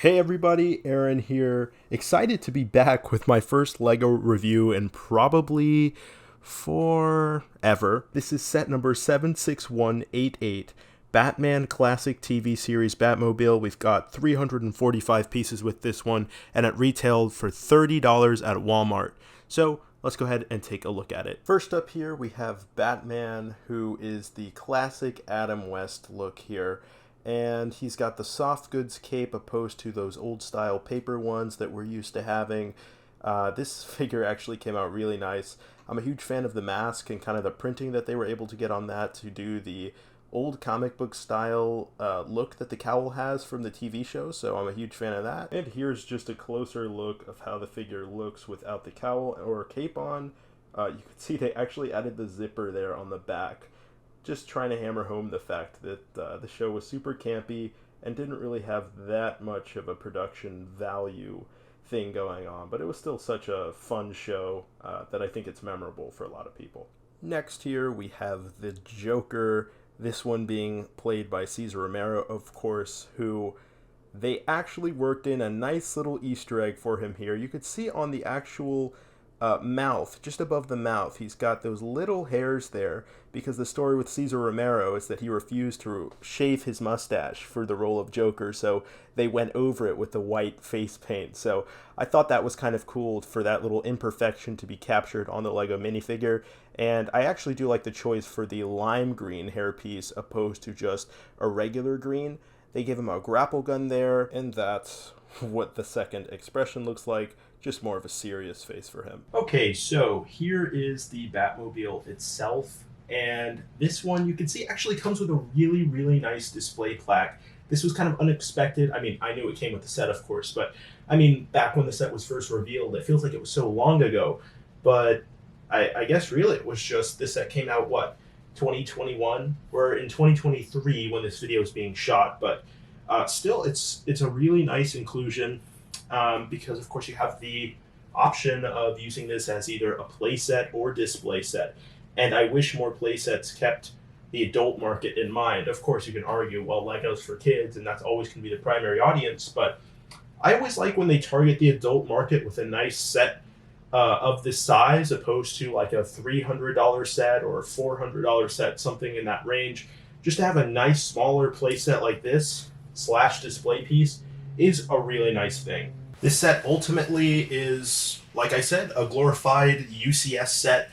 Hey everybody, Aaron here. Excited to be back with my first LEGO review in probably forever. This is set number 76188, Batman Classic TV Series Batmobile. We've got 345 pieces with this one, and it retailed for $30 at Walmart. So let's go ahead and take a look at it. First up here, we have Batman, who is the classic Adam West look here. And he's got the soft goods cape opposed to those old style paper ones that we're used to having. This figure actually came out really nice. I'm a huge fan of the mask and kind of the printing that they were able to get on that to do the old comic book style look that the cowl has from the TV show, so I'm a huge fan of that. And here's just a closer look of how the figure looks without the cowl or cape on. You can see they actually added the zipper there on the back, just trying to hammer home the fact that the show was super campy and didn't really have that much of a production value thing going on, but it was still such a fun show that I think it's memorable for a lot of people. Next here we have the Joker, this one being played by Cesar Romero, of course, who they actually worked in a nice little Easter egg for him here. You could see on the actual mouth, just above the mouth, he's got those little hairs there because the story with Cesar Romero is that he refused to shave his mustache for the role of Joker, so they went over it with the white face paint. So I thought that was kind of cool for that little imperfection to be captured on the Lego minifigure, and I actually do like the choice for the lime green hairpiece opposed to just a regular green. They give him a grapple gun there, and that's what the second expression looks like. Just more of a serious face for him. Okay, so here is the Batmobile itself, and this one you can see actually comes with a really nice display plaque. This was kind of unexpected. I mean, I knew it came with the set, of course, but I mean, back when the set was first revealed, it feels like it was so long ago. But I guess really it was just this set came out, what, 2021? We're in 2023 when this video is being shot, but still, it's a really nice inclusion. Because of course you have the option of using this as either a playset or display set. And I wish more playsets kept the adult market in mind. Of course, you can argue, well, Lego's for kids, and that's always going to be the primary audience. But I always like when they target the adult market with a nice set of this size, opposed to like a $300 set or a $400 set, something in that range. Just to have a nice smaller playset like this / display piece is a really nice thing. This set ultimately is, like I said, a glorified UCS set,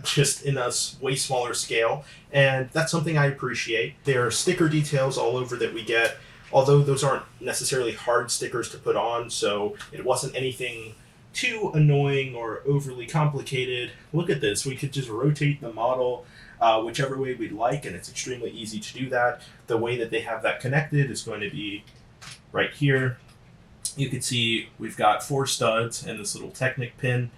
just in a way smaller scale, and that's something I appreciate. There are sticker details all over that we get, although those aren't necessarily hard stickers to put on, so it wasn't anything too annoying or overly complicated. Look at this, we could just rotate the model whichever way we'd like, and it's extremely easy to do that. The way that they have that connected is going to be right here. You can see we've got 4 studs and this little Technic pin,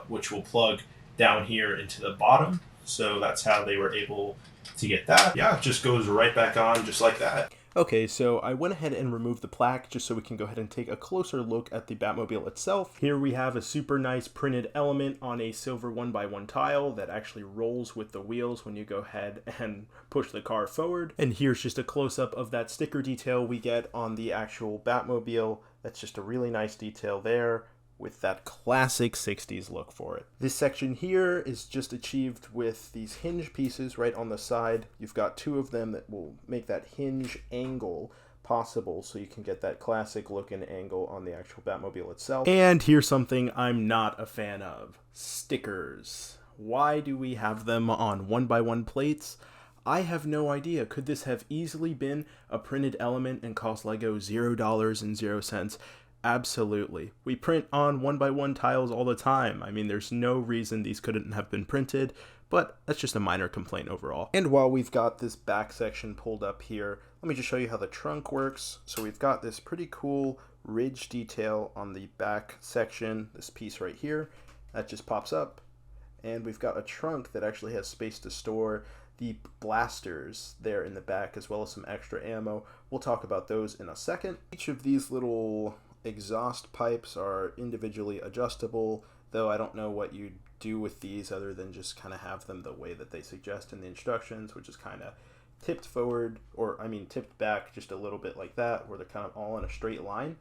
which will plug down here into the bottom. So that's how they were able to get that. Yeah, it just goes right back on just like that. Okay, so I went ahead and removed the plaque just so we can go ahead and take a closer look at the Batmobile itself. Here we have a super nice printed element on a silver 1x1 tile that actually rolls with the wheels when you go ahead and push the car forward. And here's just a close-up of that sticker detail we get on the actual Batmobile. That's just a really nice detail there, with that classic 60s look for it. This section here is just achieved with these hinge pieces right on the side. You've got 2 of them that will make that hinge angle possible, so you can get that classic look and angle on the actual Batmobile itself. And here's something I'm not a fan of: stickers. Why do we have them on 1x1 plates? I have no idea. Could this have easily been a printed element and cost Lego $0.00? Absolutely. We print on 1x1 tiles all the time. I mean, there's no reason these couldn't have been printed, but that's just a minor complaint overall. And while we've got this back section pulled up here, let me just show you how the trunk works. So we've got this pretty cool ridge detail on the back section, this piece right here, that just pops up. And we've got a trunk that actually has space to store the blasters there in the back, as well as some extra ammo. We'll talk about those in a second. Each of these little exhaust pipes are individually adjustable, though I don't know what you do with these other than just kind of have them the way that they suggest in the instructions, which is kind of tipped forward, or I mean tipped back just a little bit like that, where they're kind of all in a straight line.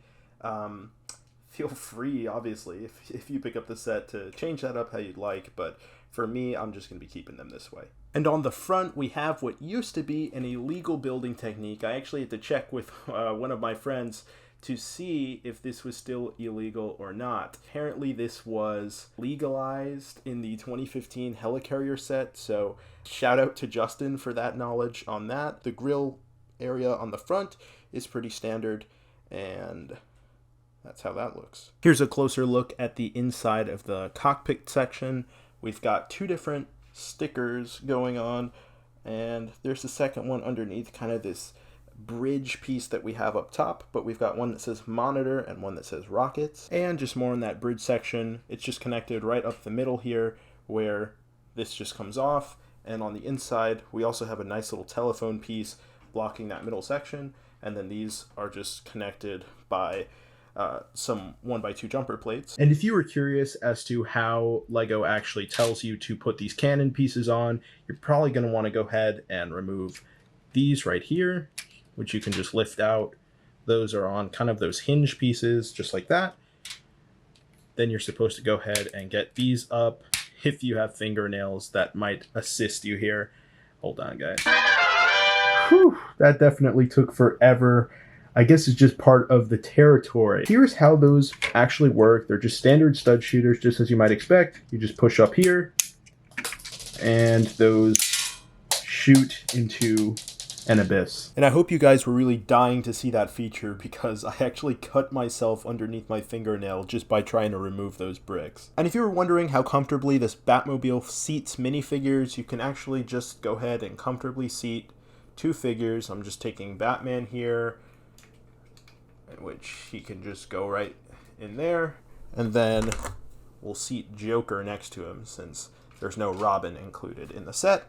Feel free, obviously, if you pick up the set, to change that up how you'd like, but for me, I'm just going to be keeping them this way. And on the front, we have what used to be an illegal building technique. I actually had to check with one of my friends to see if this was still illegal or not. Apparently, this was legalized in the 2015 Helicarrier set, so shout out to Justin for that knowledge on that. The grill area on the front is pretty standard, and that's how that looks. Here's a closer look at the inside of the cockpit section. We've got two different stickers going on, and there's the second one underneath, kind of this bridge piece that we have up top, but we've got one that says monitor and one that says rockets. And just more in that bridge section, it's just connected right up the middle here, where this just comes off. And on the inside, we also have a nice little telephone piece blocking that middle section, and then these are just connected by some 1x2 jumper plates. And if you were curious as to how LEGO actually tells you to put these cannon pieces on, you're probably going to want to go ahead and remove these right here, which you can just lift out. Those are on kind of those hinge pieces, just like that. Then you're supposed to go ahead and get these up. If you have fingernails, that might assist you here. Hold on, guys. Whew, that definitely took forever. I guess it's just part of the territory. Here's how those actually work. They're just standard stud shooters, just as you might expect. You just push up here, and those shoot into an abyss. And I hope you guys were really dying to see that feature, because I actually cut myself underneath my fingernail just by trying to remove those bricks. And if you were wondering how comfortably this Batmobile seats minifigures, you can actually just go ahead and comfortably seat two figures. I'm just taking Batman here, which he can just go right in there, and then we'll seat Joker next to him, since there's no Robin included in the set.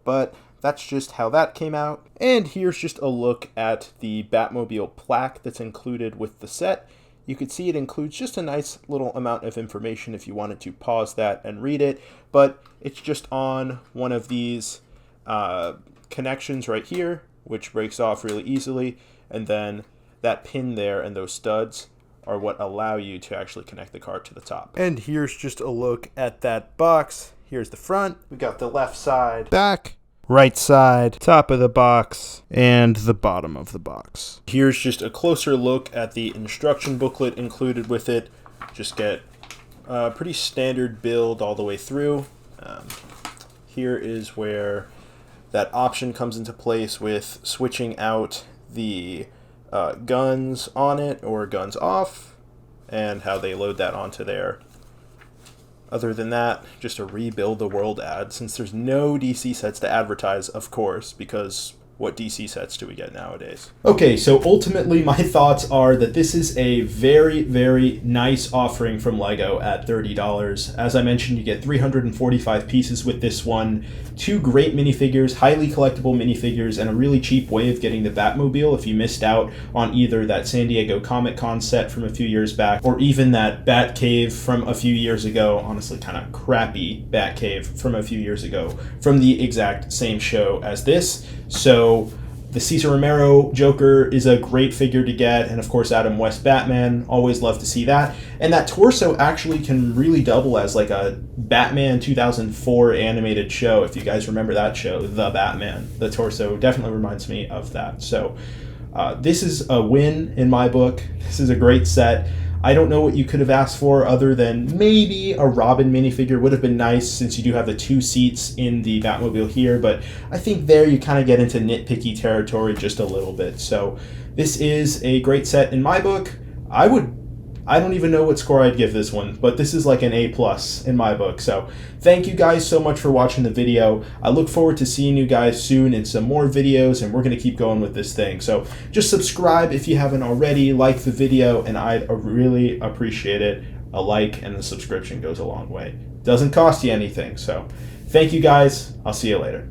But that's just how that came out. And here's just a look at the Batmobile plaque that's included with the set. You can see it includes just a nice little amount of information if you wanted to pause that and read it, but it's just on one of these connections right here, which breaks off really easily, and then that pin there and those studs are what allow you to actually connect the car to the top. And here's just a look at that box. Here's the front. We got the left side, back, right side, top of the box, and the bottom of the box. Here's just a closer look at the instruction booklet included with it. Just get a pretty standard build all the way through. Here is where that option comes into place with switching out the guns on it or guns off, and how they load that onto there. Other than that, just a rebuild the world ad, since there's no DC sets to advertise, of course, because what DC sets do we get nowadays? Okay, so ultimately my thoughts are that this is a very, very nice offering from LEGO at $30. As I mentioned, you get 345 pieces with this one, two great minifigures, highly collectible minifigures, and a really cheap way of getting the Batmobile if you missed out on either that San Diego Comic-Con set from a few years back, or even that Batcave from a few years ago, honestly kind of crappy Batcave from a few years ago, from the exact same show as this. So the Cesar Romero Joker is a great figure to get, and of course Adam West Batman, always love to see that. And that torso actually can really double as like a Batman 2004 animated show, if you guys remember that show, The Batman. The torso definitely reminds me of that. So this is a win in my book. This is a great set. I don't know what you could have asked for other than maybe a Robin minifigure would have been nice, since you do have the two seats in the Batmobile here, but I think there you kind of get into nitpicky territory just a little bit. So this is a great set in my book. I don't even know what score I'd give this one, but this is like an A+ in my book. So thank you guys so much for watching the video. I look forward to seeing you guys soon in some more videos, and we're going to keep going with this thing. So just subscribe if you haven't already, like the video, and I'd really appreciate it. A like and the subscription goes a long way. Doesn't cost you anything. So thank you guys. I'll see you later.